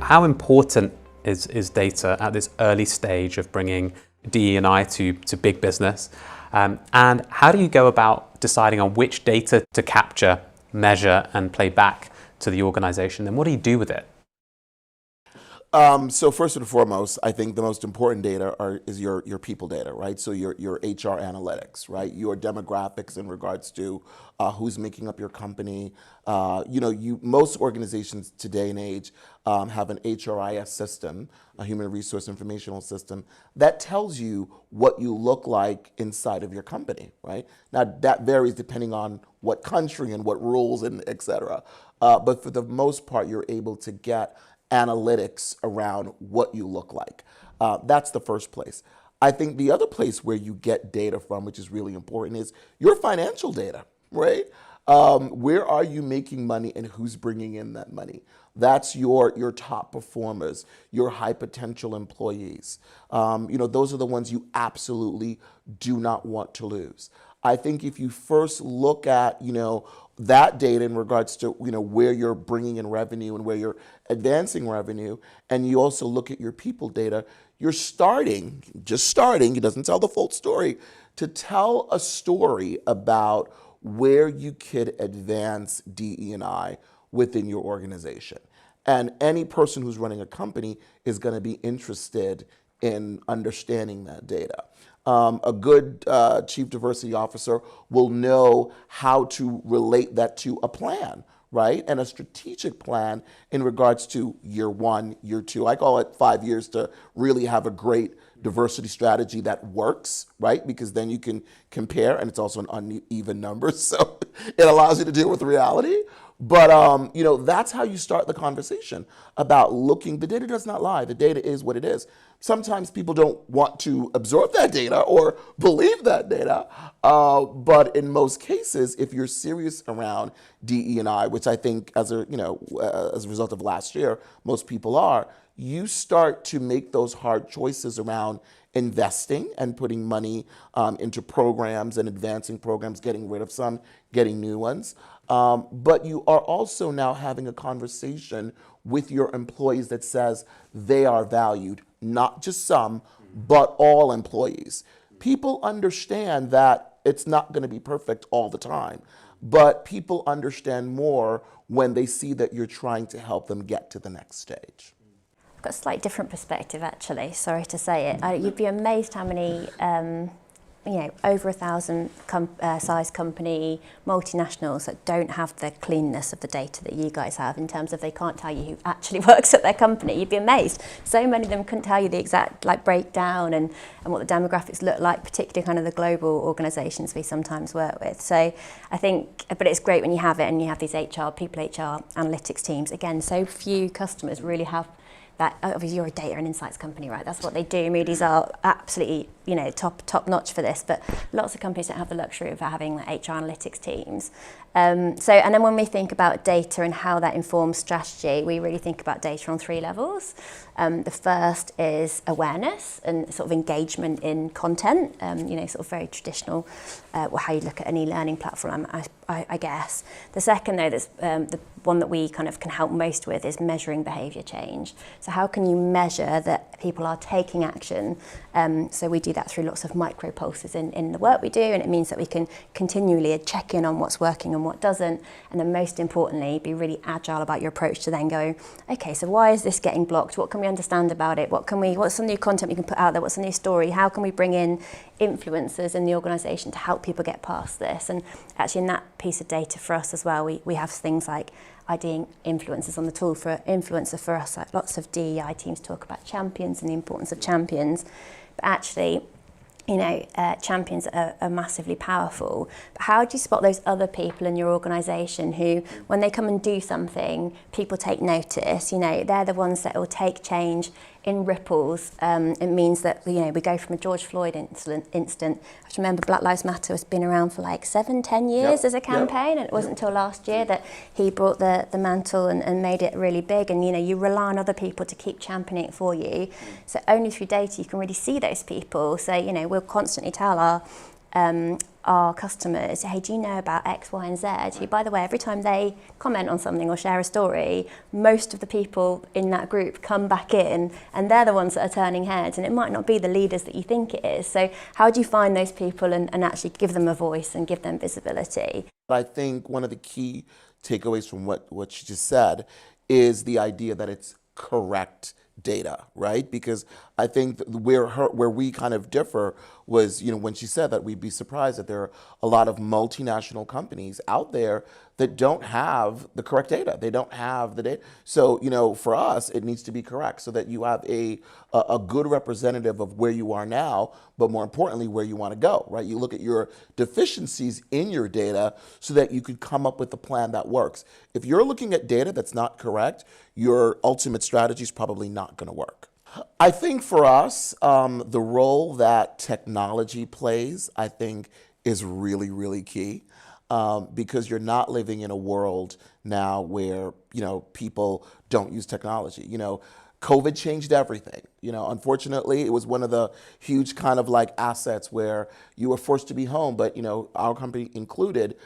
How important is data at this early stage of bringing DE&I to big business? And how do you go about deciding on which data to capture, measure, and play back to the organization? And what do you do with it? So first and foremost, I think the most important data is your people data, right? So your HR analytics, right? Your demographics in regards to who's making up your company. Most organizations today and age have an HRIS system, a human resource informational system, that tells you what you look like inside of your company, right? Now that varies depending on what country and what rules and et cetera. But for the most part, you're able to get analytics around what you look like. That's the first place. I think the other place where you get data from, which is really important, is your financial data, right? Where are you making money and who's bringing in that money? That's your top performers, your high potential employees. Those are the ones you absolutely do not want to lose. I think if you first look at, that data in regards to, where you're bringing in revenue and where you're advancing revenue, and you also look at your people data, you're just starting, it doesn't tell the full story, to tell a story about where you could advance DE&I within your organization. And any person who's running a company is going to be interested in understanding that data. A good chief diversity officer will know how to relate that to a plan, right? And a strategic plan in regards to year 1, year 2. I call it 5 years to really have a great diversity strategy that works, right? Because then you can compare, and it's also an uneven number, so it allows you to deal with reality. But that's how you start the conversation about looking. The data does not lie. The data is what it is. Sometimes people don't want to absorb that data or believe that data. But in most cases, if you're serious around DE&I, which I think as a result of last year, most people are, you start to make those hard choices around investing and putting money into programs and advancing programs, getting rid of some, getting new ones. But you are also now having a conversation with your employees that says they are valued, not just some, but all employees. People understand that it's not going to be perfect all the time, but people understand more when they see that you're trying to help them get to the next stage. I've got a slightly different perspective, actually. Sorry to say it. You'd be amazed how many over 1,000 size company, multinationals that don't have the cleanness of the data that you guys have in terms of they can't tell you who actually works at their company. You'd be amazed. So many of them couldn't tell you the exact breakdown and what the demographics look like, particularly kind of the global organisations we sometimes work with. So I think, but it's great when you have it and you have these people HR analytics teams. Again, so few customers really have that. Obviously you're a data and insights company, right? That's what they do. Moody's are absolutely, top notch for this, but lots of companies don't have the luxury of having HR analytics teams. And then when we think about data and how that informs strategy, we really think about data on 3 levels. The first is awareness and sort of engagement in content, sort of very traditional, how you look at an e-learning platform, I guess. The second, though, that's the one that we kind of can help most with is measuring behaviour change. So how can you measure that people are taking action? So we do that through lots of micro pulses in the work we do, and it means that we can continually check in on what's working and what doesn't, and then most importantly, be really agile about your approach to then go, okay, so why is this getting blocked? What can we understand about it? What's the new content we can put out there? What's the new story? How can we bring in influencers in the organisation to help people get past this? And actually in that piece of data for us as well, we have things like IDing influencers on the tool. For influencer for us, like lots of DEI teams talk about champions and the importance of champions, but actually champions are massively powerful. But how do you spot those other people in your organisation who, when they come and do something, people take notice? They're the ones that will take change in ripples. It means that we go from a George Floyd instant. I have to remember Black Lives Matter has been around for like 7-10 years as a campaign, and it wasn't until last year that he brought the mantle and made it really big. And you rely on other people to keep championing it for you. So only through data you can really see those people. So we'll constantly tell our customers, hey, do you know about X, Y, and Z? Who, by the way, every time they comment on something or share a story, most of the people in that group come back in, and they're the ones that are turning heads, and it might not be the leaders that you think it is. So how do you find those people and actually give them a voice and give them visibility? I think one of the key takeaways from what she just said is the idea that it's correct data, right? Because I think where we kind of differ was, when she said that we'd be surprised that there are a lot of multinational companies out there that don't have the correct data. They don't have the data. So, for us, it needs to be correct so that you have a good representative of where you are now, but more importantly, where you want to go, right? You look at your deficiencies in your data so that you could come up with a plan that works. If you're looking at data that's not correct, your ultimate strategy is probably not going to work. I think for us, the role that technology plays, I think, is really, really key. Because you're not living in a world now where, people don't use technology. COVID changed everything. Unfortunately, it was one of the huge kind of like assets where you were forced to be home, but, our company included,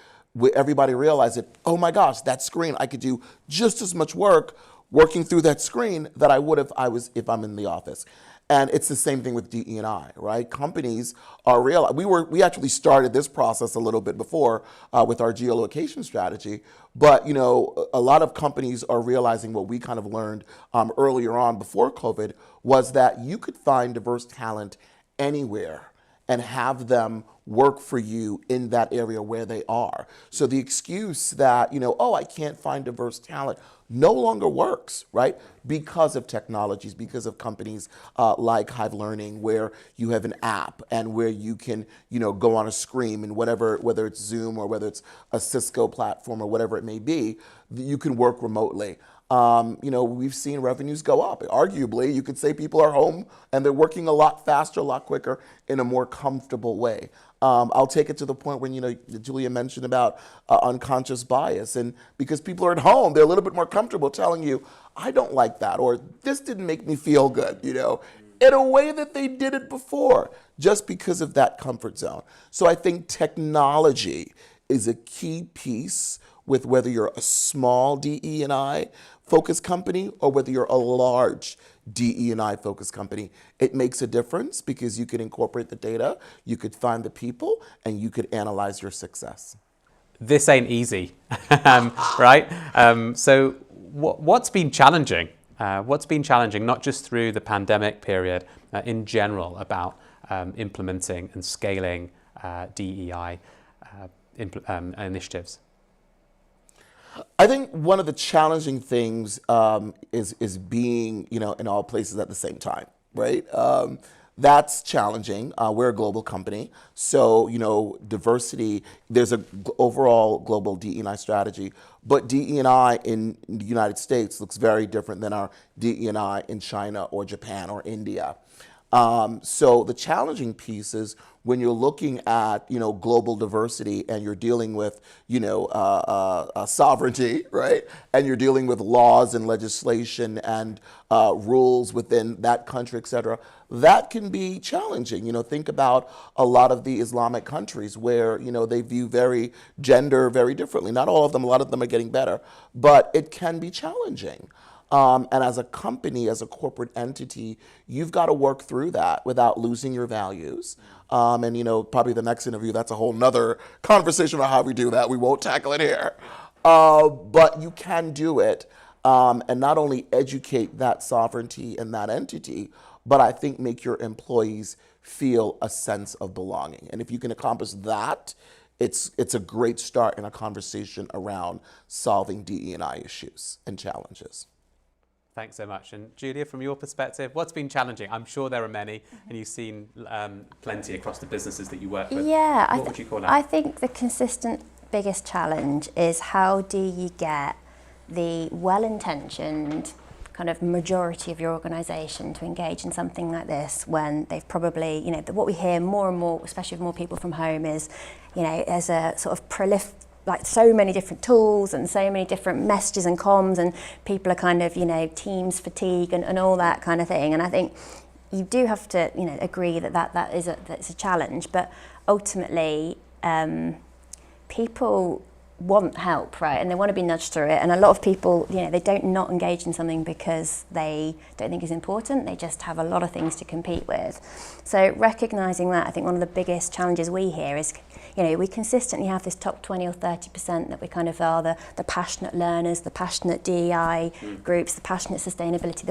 everybody realized that, oh my gosh, that screen, I could do just as much work working through that screen that I would if I'm in the office. And it's the same thing with DE&I, right? Companies are we actually started this process a little bit before with our geolocation strategy, but a lot of companies are realizing what we kind of learned earlier on before COVID was that you could find diverse talent anywhere and have them work for you in that area where they are. So the excuse that, I can't find diverse talent no longer works, right? Because of technologies, because of companies like Hive Learning, where you have an app and where you can, go on a screen and whether it's Zoom or whether it's a Cisco platform or whatever it may be, you can work remotely. We've seen revenues go up. Arguably, you could say people are home and they're working a lot faster, a lot quicker, in a more comfortable way. I'll take it to the point when, Julia mentioned about unconscious bias. And because people are at home, they're a little bit more comfortable telling you, I don't like that, or this didn't make me feel good, in a way that they did it before, just because of that comfort zone. So I think technology is a key piece with whether you're a small DE&I focused company or whether you're a large DE&I focused company. It makes a difference because you could incorporate the data, you could find the people, and you could analyze your success. This ain't easy, right? So what's been challenging? What's been challenging, not just through the pandemic period, in general, about implementing and scaling DEI initiatives? I think one of the challenging things is being, in all places at the same time, right? That's challenging. We're a global company, so diversity. There's a overall global DE&I strategy, but DE&I in the United States looks very different than our DE&I in China or Japan or India. So the challenging piece is when you're looking at, global diversity and you're dealing with, sovereignty, right? And you're dealing with laws and legislation and rules within that country, et cetera. That can be challenging. Think about a lot of the Islamic countries where, they view gender very differently. Not all of them, a lot of them are getting better, but it can be challenging. And as a company, as a corporate entity, you've got to work through that without losing your values. And probably the next interview, that's a whole nother conversation about how we do that. We won't tackle it here. But you can do it and not only educate that sovereignty and that entity, but I think make your employees feel a sense of belonging. And if you can accomplish that, it's a great start in a conversation around solving DE&I issues and challenges. Thanks so much. And Julia, from your perspective, what's been challenging? I'm sure there are many, and you've seen plenty across the businesses that you work with. Yeah, what would you call out? I think the consistent biggest challenge is how do you get the well-intentioned kind of majority of your organisation to engage in something like this when they've probably, what we hear more and more, especially with more people from home, is, there's a sort of like so many different tools and so many different messages and comms, and people are kind of, Teams fatigue and all that kind of thing. And I think you do have to, agree that is a challenge, but ultimately people want help, right? And they want to be nudged through it. And a lot of people, they don't not engage in something because they don't think it's important. They just have a lot of things to compete with. So recognizing that, I think one of the biggest challenges we hear is, we consistently have this top 20 or 30% that we kind of are the passionate learners, the passionate DEI groups, the passionate sustainability,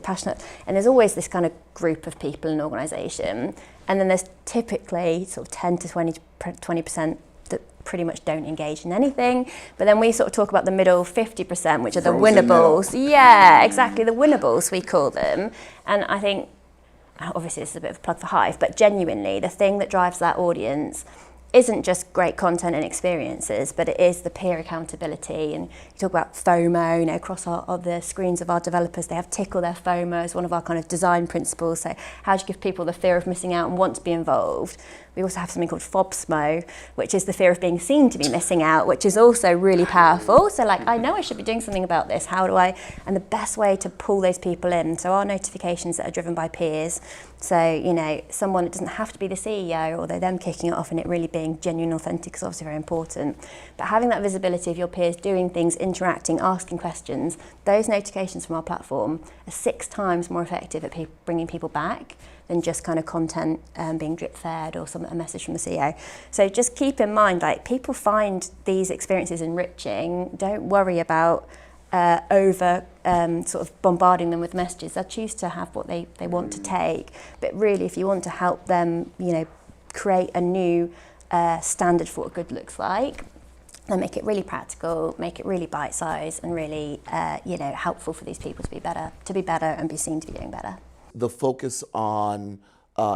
and there's always this kind of group of people in an organisation. And then there's typically sort of 10 to 20% that pretty much don't engage in anything. But then we sort of talk about the middle 50%, which are the winnables. Yeah, exactly, the winnables, we call them. And I think, obviously this is a bit of a plug for Hive, but genuinely the thing that drives that audience isn't just great content and experiences, but it is the peer accountability. And you talk about FOMO, across the screens of our developers, they have tickle their FOMO as one of our kind of design principles. So how do you give people the fear of missing out and want to be involved? We also have something called FOBSMO, which is the fear of being seen to be missing out, which is also really powerful. So I know I should be doing something about this. How do I? And the best way to pull those people in. So our notifications that are driven by peers. So, someone, it doesn't have to be the CEO, although them kicking it off and it really being genuine, authentic is obviously very important. But having that visibility of your peers doing things, interacting, asking questions, those notifications from our platform are 6 times more effective at bringing people back than just kind of content being drip fed or a message from the CEO. So just keep in mind, people find these experiences enriching. Don't worry about over sort of bombarding them with messages. They'll choose to have what they want to take. But really, if you want to help them, create a new standard for what good looks like, then make it really practical, make it really bite-sized, and really, helpful for these people to be better and be seen to be doing better. The focus on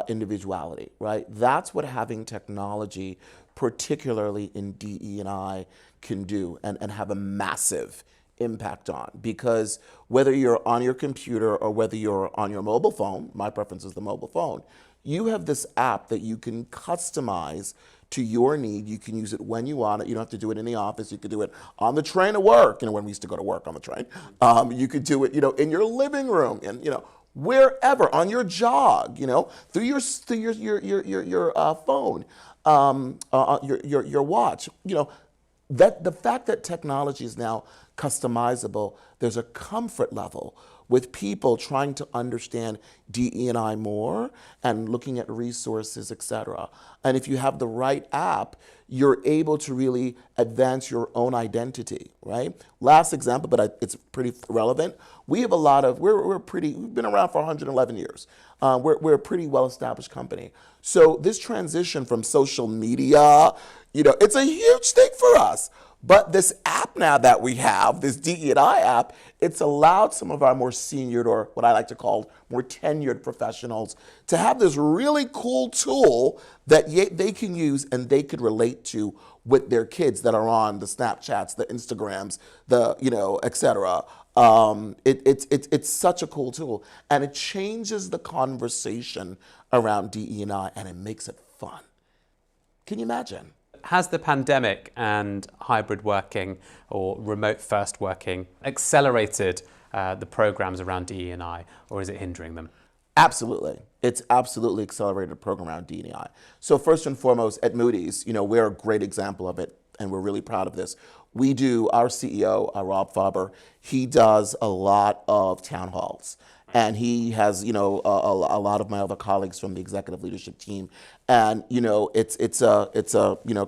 individuality, right? That's what having technology, particularly in DE&I, can do and have a massive impact on. Because whether you're on your computer or whether you're on your mobile phone, my preference is the mobile phone, you have this app that you can customize to your need. You can use it when you want it. You don't have to do it in the office. You could do it on the train to work, when we used to go to work on the train. You could do it, in your living room, and wherever, on your jog, through your phone, your watch, that the fact that technology is now customizable, there's a comfort level with people trying to understand DE&I more and looking at resources, et cetera. And if you have the right app, you're able to really advance your own identity, right? Last example, but it's pretty relevant. We have we've been around for 111 years. We're a pretty well-established company. So this transition from social media, it's a huge thing for us. But this app now that we have, this DE&I app, it's allowed some of our more senior, or what I like to call more tenured professionals, to have this really cool tool that they can use and they could relate to with their kids that are on the Snapchats, the Instagrams, et cetera. It's such a cool tool, and it changes the conversation around DE&I, and it makes it fun. Can you imagine? Has the pandemic and hybrid working or remote first working accelerated the programs around DE&I, or is it hindering them? Absolutely. It's absolutely accelerated the program around DE&I. So first and foremost, at Moody's, we're a great example of it, and we're really proud of this. Our CEO, Rob Faber, he does a lot of town halls. And he has, a lot of my other colleagues from the executive leadership team. And, it's a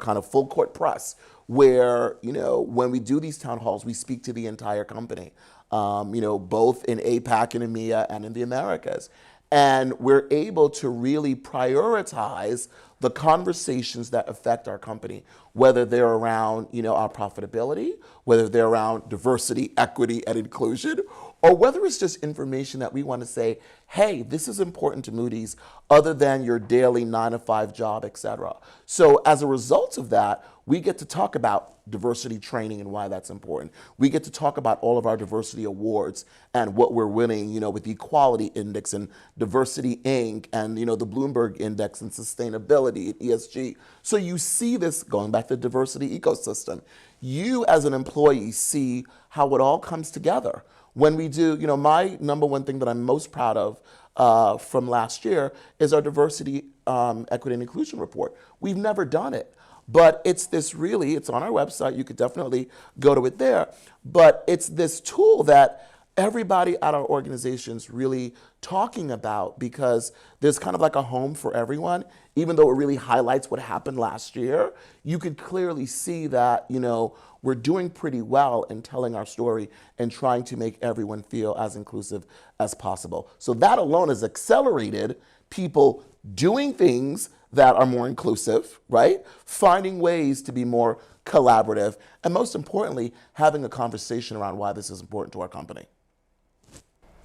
kind of full court press where, when we do these town halls, we speak to the entire company, both in APAC and EMEA and in the Americas. And we're able to really prioritize the conversations that affect our company, whether they're around, our profitability, whether they're around diversity, equity, and inclusion, or whether it's just information that we want to say, hey, this is important to Moody's other than your daily 9-to-5 job, et cetera. So as a result of that, we get to talk about diversity training and why that's important. We get to talk about all of our diversity awards and what we're winning, with the Equality Index and Diversity Inc. and, the Bloomberg Index and sustainability and ESG. So you see this, going back to the diversity ecosystem, you as an employee see how it all comes together. When we do, my number one thing that I'm most proud of from last year is our diversity, equity, and inclusion report. We've never done it. But it's this really, it's on our website, you could definitely go to it there, but it's this tool that everybody at our organization's really talking about, because there's kind of like a home for everyone. Even though it really highlights what happened last year, you could clearly see that, you know, we're doing pretty well in telling our story and trying to make everyone feel as inclusive as possible. So that alone has accelerated people doing things that are more inclusive, right? Finding ways to be more collaborative, and most importantly, having a conversation around why this is important to our company.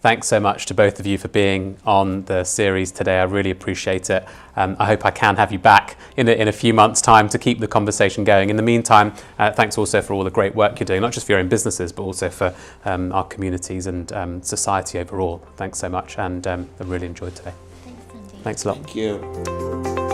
Thanks so much to both of you for being on the series today. I really appreciate it. I hope I can have you back in a few months' time to keep the conversation going. In the meantime, thanks also for all the great work you're doing, not just for your own businesses, but also for our communities and society overall. Thanks so much, and I really enjoyed today. Thanks, Sandy. Thanks a lot. Thank you.